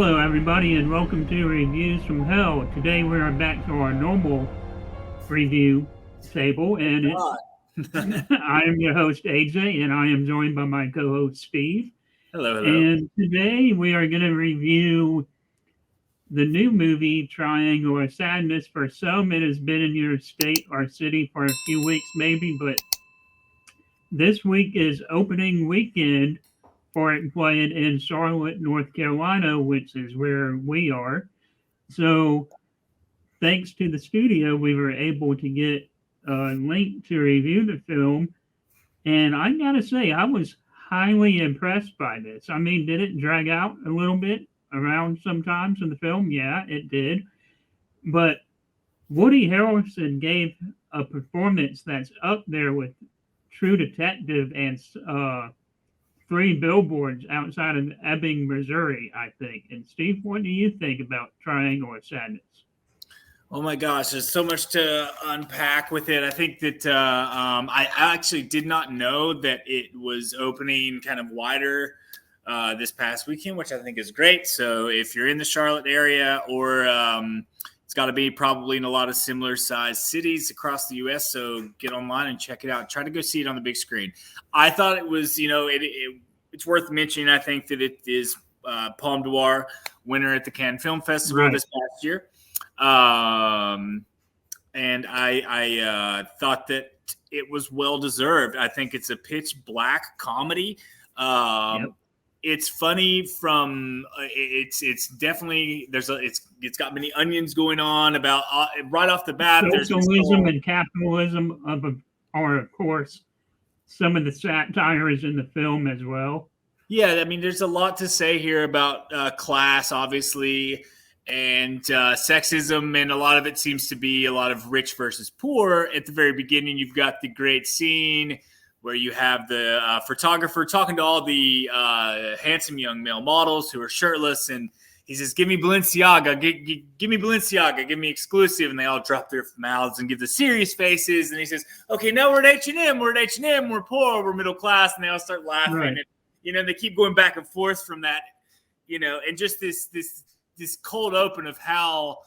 Hello, everybody, and welcome to Reviews from Hell. Today we are back to our normal review table, and it's I am your host AJ, and I am joined by my co-host Steve. Hello, hello. And today we are going to review the new movie Triangle of Sadness. For some, it has been in your state or city for a few weeks, maybe, but this week is opening weekend for it playing in Charlotte, North Carolina, which is where we are. So, thanks to the studio, we were able to get a link to review the film. And I gotta say, I was highly impressed by this. I mean, did it drag out a little bit around sometimes in the film? Yeah, it did. But Woody Harrelson gave a performance that's up there with True Detective and Three Billboards Outside of Ebbing, Missouri, I think. And Steve, what do you think about Triangle of Sadness? Oh my gosh, there's so much to unpack with it. I think that I actually did not know that it was opening kind of wider this past weekend, which I think is great. So if you're in the Charlotte area, or it's got to be probably in a lot of similar sized cities across the U.S., so get online and check it out. Try to go see it on the big screen. I thought it was, it's worth mentioning. I think that it is Palme d'Or winner at the Cannes Film Festival this past year. And I thought that it was well deserved. I think it's a pitch black comedy. It's funny from it's definitely it's got many onions going on about right off the bat. Socialism and capitalism are of course some of the satires in the film as well. Yeah, I mean, there's a lot to say here about class, obviously, and sexism, and a lot of it seems to be a lot of rich versus poor. At the very beginning, you've got the great scene where you have the photographer talking to all the handsome young male models who are shirtless, and he says, "Give me Balenciaga, give me Balenciaga, give me exclusive," and they all drop their mouths and give the serious faces, and he says, "Okay, now we're at H&M, we're poor, we're middle class," and they all start laughing, right. And they keep going back and forth from that, and just this cold open of how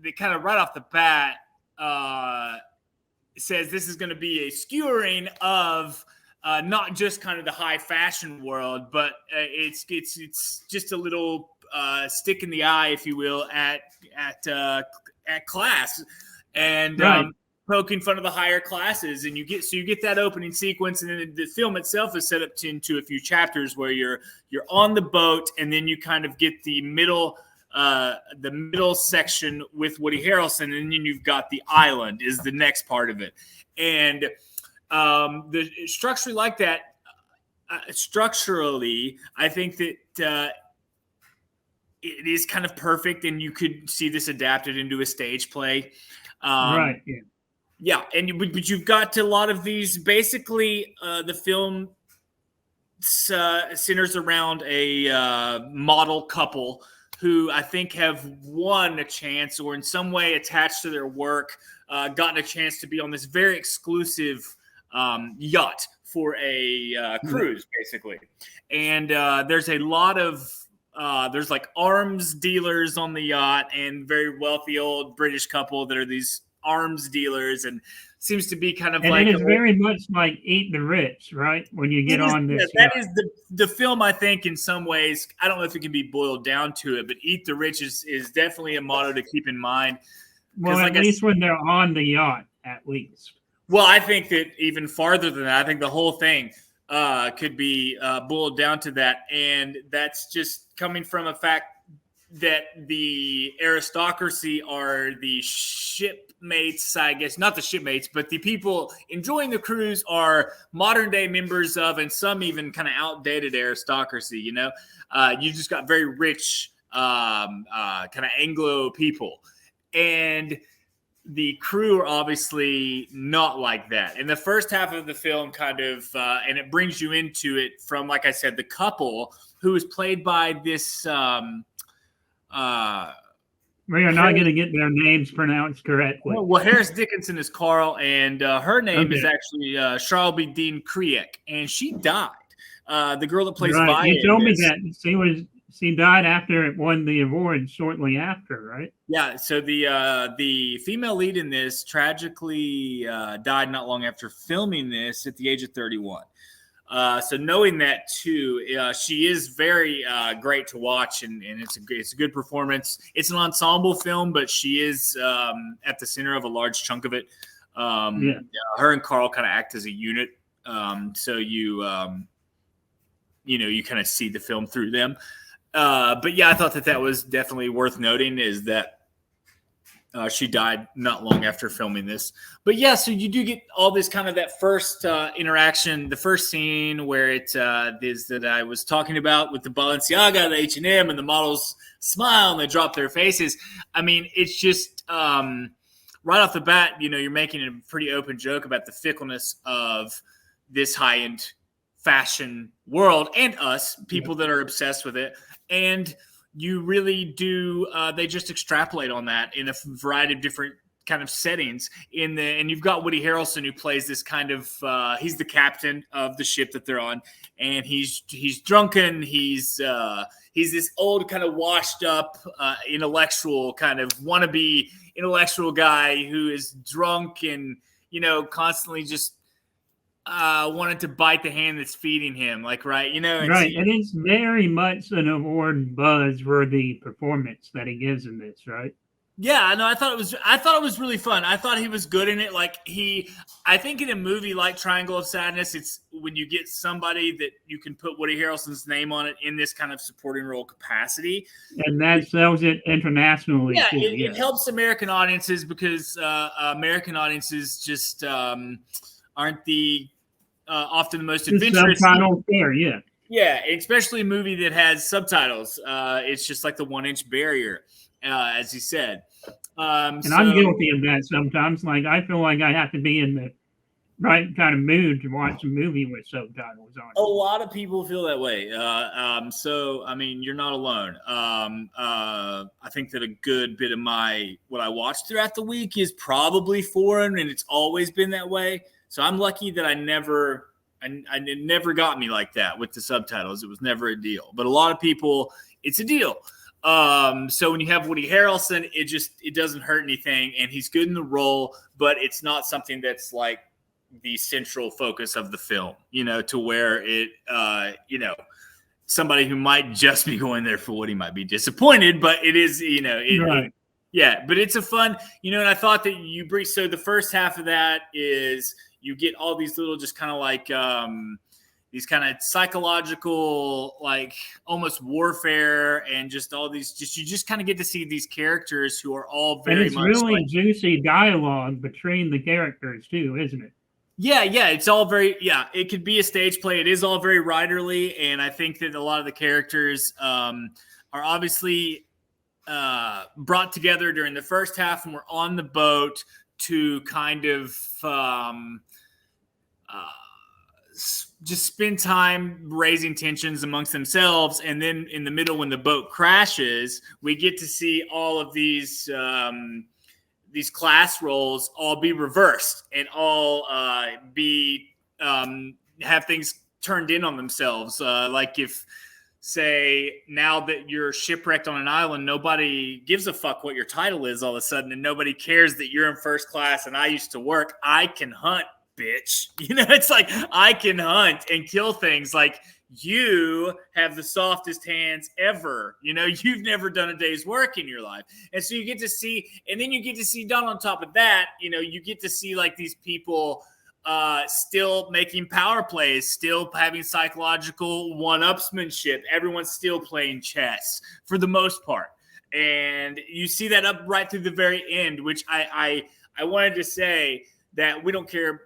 they kind of right off the bat says this is going to be a skewering of not just kind of the high fashion world, but it's just a little stick in the eye, if you will, at class, and right. Poking fun of the higher classes, and you get that opening sequence, and then the film itself is set up into a few chapters where you're on the boat, and then you kind of get the middle section with Woody Harrelson, and then you've got the island is the next part of it, and the structurally like that. Structurally, I think that it is kind of perfect, and you could see this adapted into a stage play. Right. Yeah. Yeah, but you've got a lot of these. Basically, the film centers around a model couple who I think have won a chance, or in some way attached to their work, gotten a chance to be on this very exclusive yacht for a cruise, basically. And there's a lot of there's like arms dealers on the yacht, and very wealthy old British couple that are these arms dealers, and seems to be kind of it is very much like Eat the Rich, right? When you get on this, that is the film. I think in some ways, I don't know if it can be boiled down to it, but Eat the Rich is definitely a motto to keep in mind. Well, at least when they're on the yacht, at least. Well, I think that even farther than that, I think the whole thing could be boiled down to that, and that's just coming from a fact that the aristocracy are the shipmates, I guess, not the shipmates, but the people enjoying the cruise are modern day members of, and some even kind of outdated aristocracy. You just got very rich kind of Anglo people, and the crew are obviously not like that. In the first half of the film, kind of, and it brings you into it from, like I said, the couple who is played by this we are not going to get their names pronounced correctly. Well, Harris Dickinson is Carl, and her name is actually Charlby Dean Kriek, and she died. The girl that plays Vi. You told me that She died after it won the award shortly after, right? Yeah, so the female lead in this tragically died not long after filming this at the age of 31. So knowing that too, she is very great to watch, and it's a good performance. It's an ensemble film, but she is at the center of a large chunk of it. Her and Carl kind of act as a unit, so you kind of see the film through them. But yeah, I thought that was definitely worth noting, is that she died not long after filming this. But yeah, so you do get all this kind of that first interaction, the first scene where it is that I was talking about with the Balenciaga, the H&M, and the models smile and they drop their faces. I mean, it's just right off the bat, you're making a pretty open joke about the fickleness of this high-end fashion world and us, people that are obsessed with it. And you really do, they just extrapolate on that in a variety of different kind of settings. And you've got Woody Harrelson, who plays this kind of, he's the captain of the ship that they're on, and he's drunken. He's this old kind of washed up intellectual kind of wannabe intellectual guy who is drunk and, constantly just wanted to bite the hand that's feeding him, right? Right, and it's very much an award buzz for the performance that he gives in this, right? Yeah, no, I thought it was really fun. I thought he was good in it. I think in a movie like Triangle of Sadness, it's when you get somebody that you can put Woody Harrelson's name on it in this kind of supporting role capacity, and that sells it internationally. Yeah, it helps American audiences, because American audiences just aren't the often the most adventurous. Subtitles there, yeah. Yeah, especially a movie that has subtitles. It's just like the 1-inch barrier, as he said. And I'm guilty of that sometimes. I feel like I have to be in the right kind of mood to watch a movie with subtitles on it. A lot of people feel that way. So, I mean, you're not alone. I think that a good bit of what I watched throughout the week is probably foreign, and it's always been that way. So I'm lucky that it never got me like that with the subtitles. It was never a deal. But a lot of people, it's a deal. So when you have Woody Harrelson, it doesn't hurt anything, and he's good in the role, but it's not something that's like the central focus of the film, to where it, somebody who might just be going there for Woody might be disappointed, but it is, right. Yeah, but it's a fun, and I thought that so the first half of that is you get all these little just kind of like these kind of psychological, like almost warfare, and just all these, you just kind of get to see these characters who are all very much really juicy dialogue between the characters too, isn't it? Yeah, it's all very, it could be a stage play. It is all very writerly, and I think that a lot of the characters are obviously brought together during the first half when we're on the boat to kind of just spend time raising tensions amongst themselves. And then in the middle, when the boat crashes, we get to see all of these class roles all be reversed and all have things turned in on themselves. Like if, say, now that you're shipwrecked on an island, nobody gives a fuck what your title is all of a sudden, and nobody cares that you're in first class and I used to work. I can hunt, bitch. It's like, I can hunt and kill things. Like, you have the softest hands ever. You've never done a day's work in your life. And so you get to see, and then you get to see done on top of that, you get to see like these people still making power plays, still having psychological one-upsmanship. Everyone's still playing chess for the most part. And you see that up right through the very end, which I wanted to say that we don't care,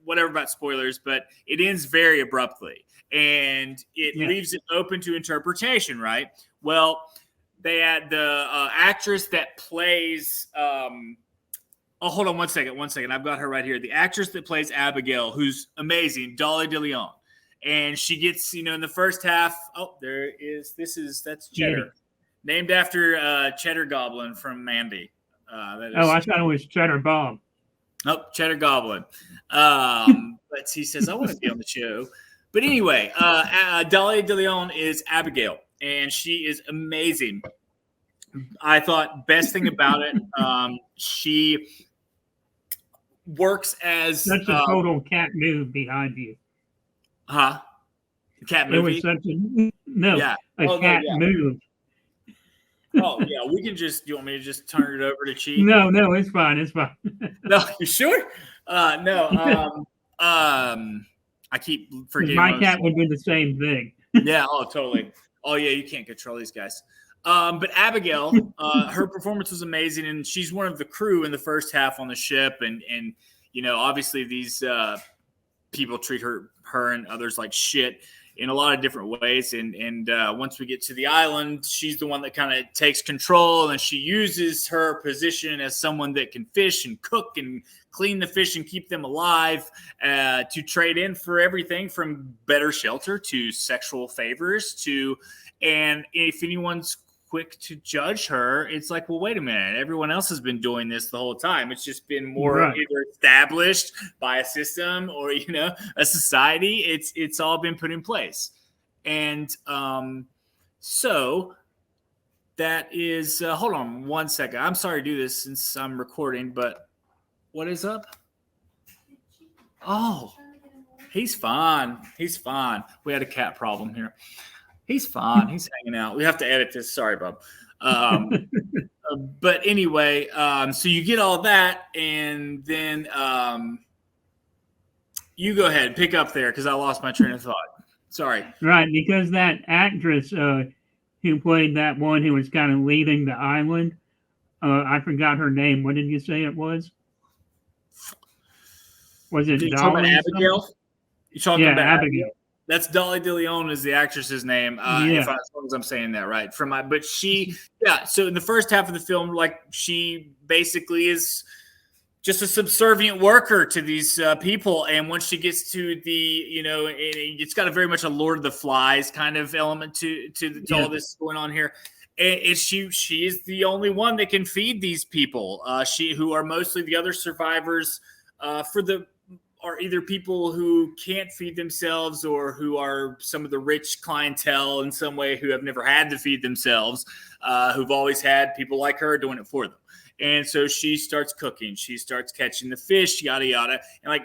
whatever about spoilers, but it ends very abruptly. And it leaves it open to interpretation, right? Well, they had the actress that plays hold on one second. I've got her right here. The actress that plays Abigail, who's amazing, Dolly DeLeon. And she gets, in the first half, that's Cheddar. Named after Cheddar Goblin from Mandy. I thought it was Cheddar Bob. Oh, Cheddar Goblin. But he says, I want to be on the show. But anyway, Dolly DeLeon is Abigail. and she is amazing. I thought best thing about it, she works as Such a total cat move behind you. Cat It was movie. such a Yeah. cat move. Oh yeah, we can just. You want me to just turn it over to Chi? No, it's fine. It's fine. No, you sure? No. I keep forgetting. My cat would do the same thing. Yeah. Oh, totally. Oh yeah, you can't control these guys. But Abigail, her performance was amazing, and she's one of the crew in the first half on the ship, and obviously these people treat her and others like shit in a lot of different ways. And once we get to the island, she's the one that kind of takes control, and she uses her position as someone that can fish and cook and clean the fish and keep them alive to trade in for everything from better shelter to sexual favors to, and if anyone's quick to judge her, it's like, well, wait a minute, everyone else has been doing this the whole time. It's just been more either established by a system or a society. It's all been put in place. And so that is hold on one second. I'm sorry to do this since I'm recording, but what is up? Oh, he's fine. We had a cat problem here. He's fine. He's hanging out. We have to edit this. Sorry, Bob. But anyway, so you get all that, and then you go ahead and pick up there because I lost my train of thought. Sorry. Right, because that actress who played that one who was kind of leaving the island, I forgot her name. What did you say it was? Was it Dolly? Abigail? You're talking about Abigail. That's Dolly DeLeon is the actress's name. As long as I'm saying that right. But she, so in the first half of the film, like she basically is just a subservient worker to these people. And once she gets to the, it's got a very much a Lord of the Flies kind of element to all this going on here. And she is the only one that can feed these people. Who are mostly the other survivors are either people who can't feed themselves or who are some of the rich clientele in some way who have never had to feed themselves, who've always had people like her doing it for them. And so she starts cooking. She starts catching the fish, yada, yada. And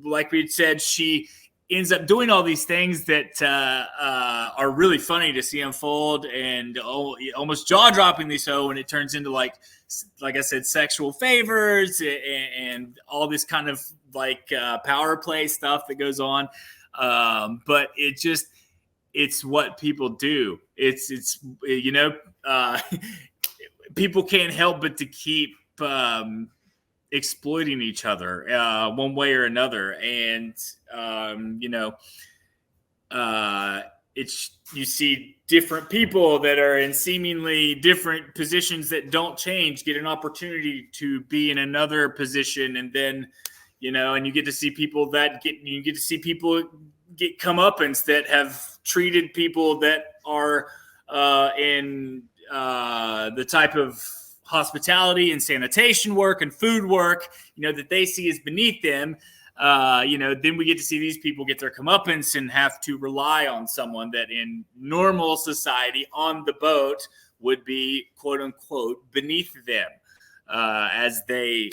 like we had said, she ends up doing all these things that are really funny to see unfold and almost jaw-droppingly so when it turns into, like I said, sexual favors and all this kind of power play stuff that goes on. But it's what people do. It's people can't help but to keep exploiting each other one way or another. And, you see different people that are in seemingly different positions that don't change, get an opportunity to be in another position. And then, and you get to see people get comeuppance that have treated people that are in the type of hospitality and sanitation work and food work, that they see as beneath them. Then we get to see these people get their comeuppance and have to rely on someone that in normal society on the boat would be quote unquote beneath them, as they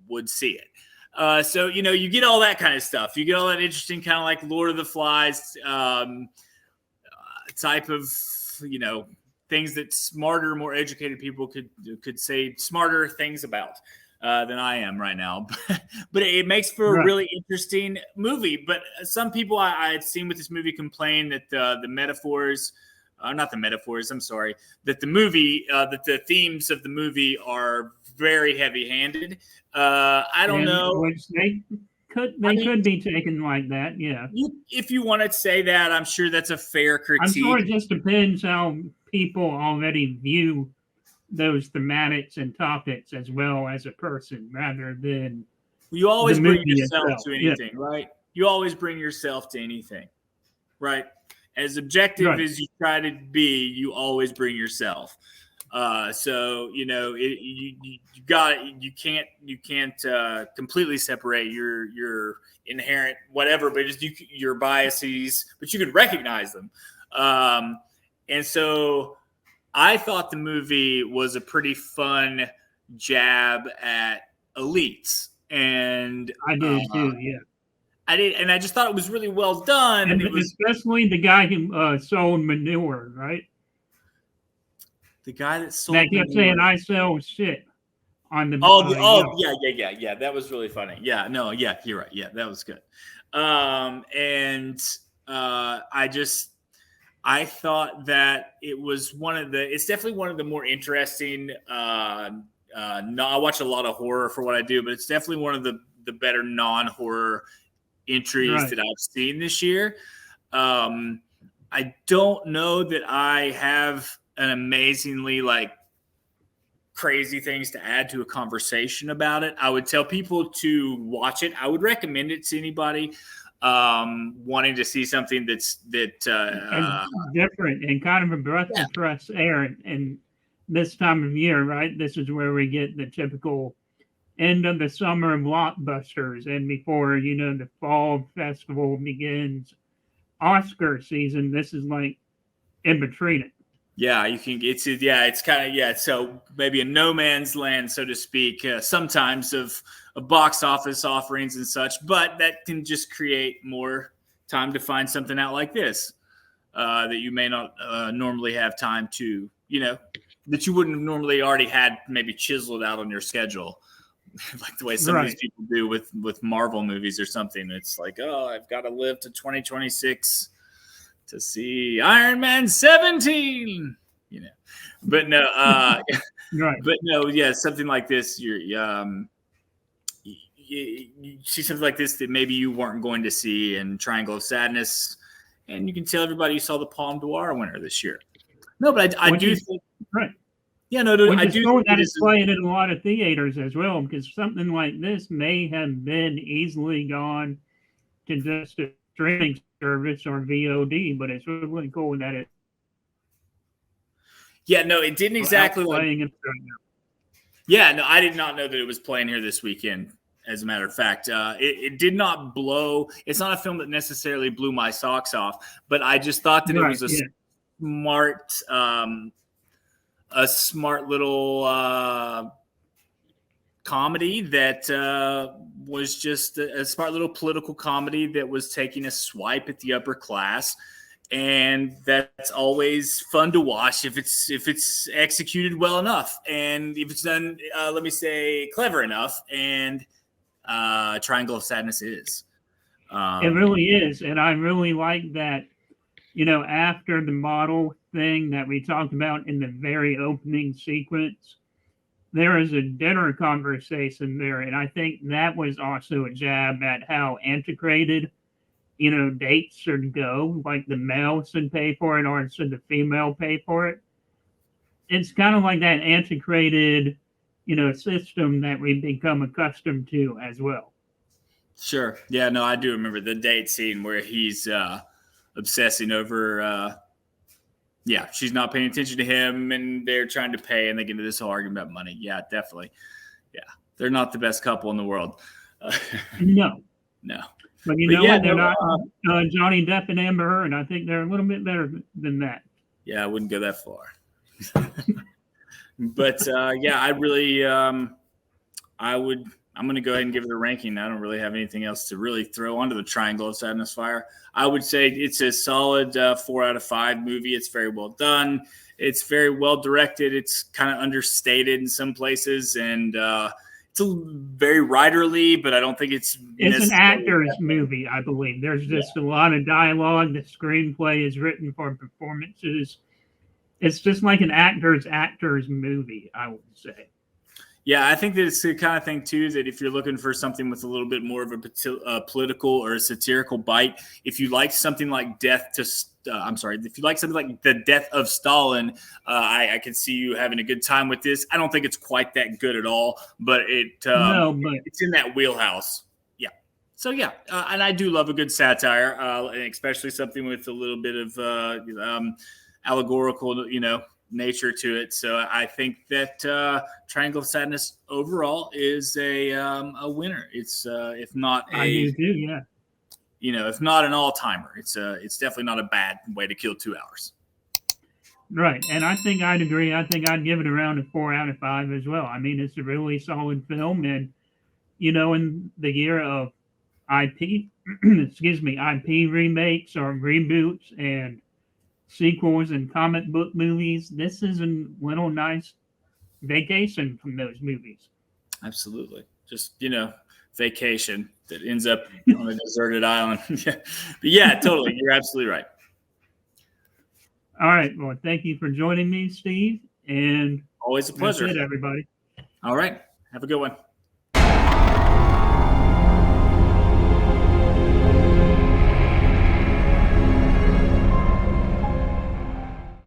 would see it. So, you get all that kind of stuff. You get all that interesting kind of like Lord of the Flies type of, things that smarter, more educated people could say smarter things about than I am right now. But it makes for a really interesting movie. But some people I had seen with this movie complain that the metaphors, not the metaphors, I'm sorry, that the movie, that the themes of the movie are very heavy-handed. I don't know. Which they could be taken like that, yeah. If you want to say that, I'm sure that's a fair critique. I'm sure it just depends how people already view those thematics and topics as well as a person, rather than you always bring yourself to anything, right? You always bring yourself to anything, right? As objective as you try to be, you always bring yourself. So you can't completely separate your inherent whatever, but just your biases, but you can recognize them. And so I thought the movie was a pretty fun jab at elites. And I did too. Yeah, I just thought it was really well done. And and it was especially the guy who sold manure, right? the guy that sold That kept saying, manure. "I sell shit" on the Yelp. Yeah. That was really funny. Yeah, no, yeah, you're right. Yeah, that was good. And I thought that it was it's definitely one of the more interesting. No, I watch a lot of horror for what I do, but it's definitely one of the better non-horror entries Right. that I've seen this year. I don't know that I have an amazingly crazy things to add to a conversation about it. I would tell people to watch it. I would recommend it to anybody wanting to see something And different and kind of a breath yeah. of fresh air. And this time of year, right? This is where we get the typical end of the summer blockbusters, and before the fall festival begins, Oscar season. This is like in between it. Yeah, you can. It's kind of So maybe a no man's land, so to speak. Sometimes of box office offerings and such, but that can just create more time to find something out like this that you may not normally have time to. That you wouldn't have normally already had maybe chiseled out on your schedule, like the way some of these people do with Marvel movies or something. It's like, oh, I've got to live to 2026. To see Iron Man 17, but no, Right. but no, yeah, something like this, you see something like this that maybe you weren't going to see in Triangle of Sadness, and you can tell everybody you saw the Palme d'Or winner this year. No, but I do think, right. Yeah, no, I do think that it's playing in a lot of theaters as well, because something like this may have been easily gone to just a streaming service or VOD, but it's really cool that it. Yeah, no, it didn't exactly playing Yeah, no, I did not know that it was playing here this weekend. As a matter of fact, it did not blow. It's not a film that necessarily blew my socks off, but I just thought that it was a smart little comedy that was just a smart little political comedy that was taking a swipe at the upper class, and that's always fun to watch if it's executed well enough, and if it's done, let me say, clever enough. And Triangle of Sadness is. It really is, and I really like that. After the model thing that we talked about in the very opening sequence, there is a dinner conversation there, and I think that was also a jab at how antiquated, dates should go. Like the male should pay for it, or should the female pay for it? It's kind of like that antiquated, system that we've become accustomed to as well. Sure. Yeah, no, I do remember the date scene where he's obsessing over she's not paying attention to him, and they're trying to pay, and they get into this whole argument about money. Yeah, definitely. Yeah, they're not the best couple in the world. No. But what? They're not Johnny Depp and Amber Heard, and I think they're a little bit better than that. Yeah, I wouldn't go that far. But I really, I'm going to go ahead and give it a ranking. I don't really have anything else to really throw onto the Triangle of Sadness fire. I would say it's a solid 4 out of 5 movie. It's very well done. It's very well directed. It's kind of understated in some places, and it's very writerly, but I don't think it's an actor's movie, I believe. There's just a lot of dialogue. The screenplay is written for performances. It's just like an actor's movie, I would say. Yeah, I think that it's the kind of thing, too, that if you're looking for something with a little bit more of a political or a satirical bite, if you like something like if you like something like The Death of Stalin, I can see you having a good time with this. I don't think it's quite that good at all, but it's in that wheelhouse. Yeah. So, and I do love a good satire, and especially something with a little bit of allegorical, nature to it. So I think that Triangle of Sadness overall is a winner. It's if not I do too, yeah. If not an all-timer, it's definitely not a bad way to kill 2 hours. Right, and I think I'd agree. I think I'd give it around a 4 out of 5 as well. I mean, it's a really solid film, and in the year of IP, excuse me, IP remakes or reboots and sequels and comic book movies, this is a little nice vacation from those movies. Absolutely. Just, vacation that ends up on a deserted island. But yeah, totally. You're absolutely right. All right, well, thank you for joining me, Steve, and Always a that's pleasure. it, everybody. All right. Have a good one.